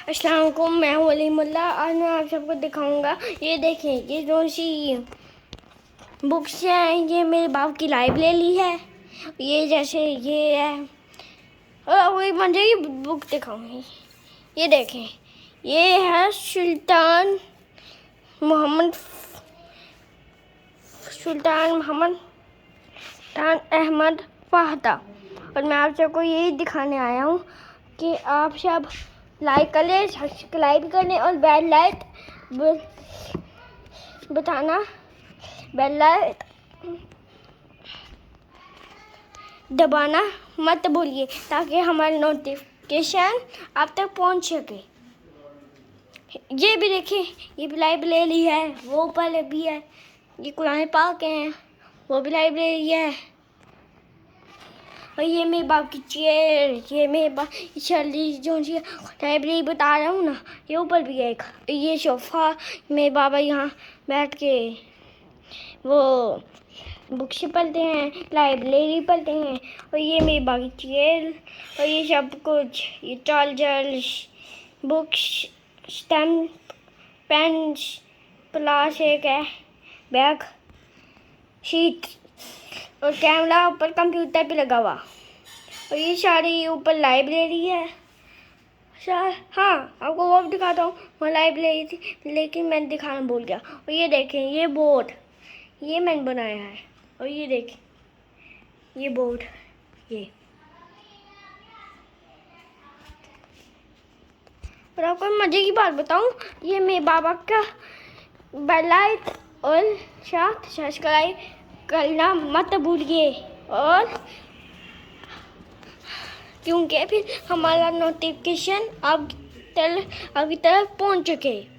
अस्सलाम वालेकुम, मैं हूँ अलीमुल्ला। आज मैं आप सबको दिखाऊंगा। ये देखें, ये जो सी बुक्स हैं, ये मेरे बाप की लाइब्रेरी है। ये जैसे ये है, और वही मुझे ये बुक दिखाऊंगी। ये देखें, ये है सुल्तान अहमद फाहदा। और मैं आप सबको यही दिखाने आया हूँ कि आप सब लाइक कर लें, सब्सक्राइब कर लें और बेल लाइट दबाना मत भूलिए, ताकि हमारे नोटिफिकेशन आप तक पहुंच सके। ये भी देखिए, ये भी लाइब्रेरी है, वो ऊपर भी है। ये कुरान पाक हैं, वो भी लाइब्रेरी है। और ये मेरे बाप की चेयर, ये मेरे बाप जो लाइब्रेरी बता रहा हूँ ना, ये ऊपर भी है एक। ये सोफ़ा, मेरे बाबा यहाँ बैठ के वो बुक्स पढ़ते हैं, लाइब्रेरी पढ़ते हैं। और ये मेरे बाप की चेयर, और ये सब कुछ, ये charger, books, stamp, pens, plastic है, बैग, शीट और कैमरा ऊपर कंप्यूटर पे लगा हुआ। और ये सारी ऊपर लाइब्रेरी है। हाँ, आपको वो भी दिखाता हूँ, वो लाइब्रेरी थी लेकिन मैंने दिखाना भूल गया। और ये देखें, ये बोर्ड, ये मैंने बनाया है। और ये देखें, ये बोर्ड, ये। और आपको मज़े की बात बताऊँ, ये मेरे बाबा का बेल लाइट और साथ सब्सक्राइब करना मत भूलिए, और क्योंकि फिर हमारा नोटिफिकेशन आपकी तरफ पहुंच सके।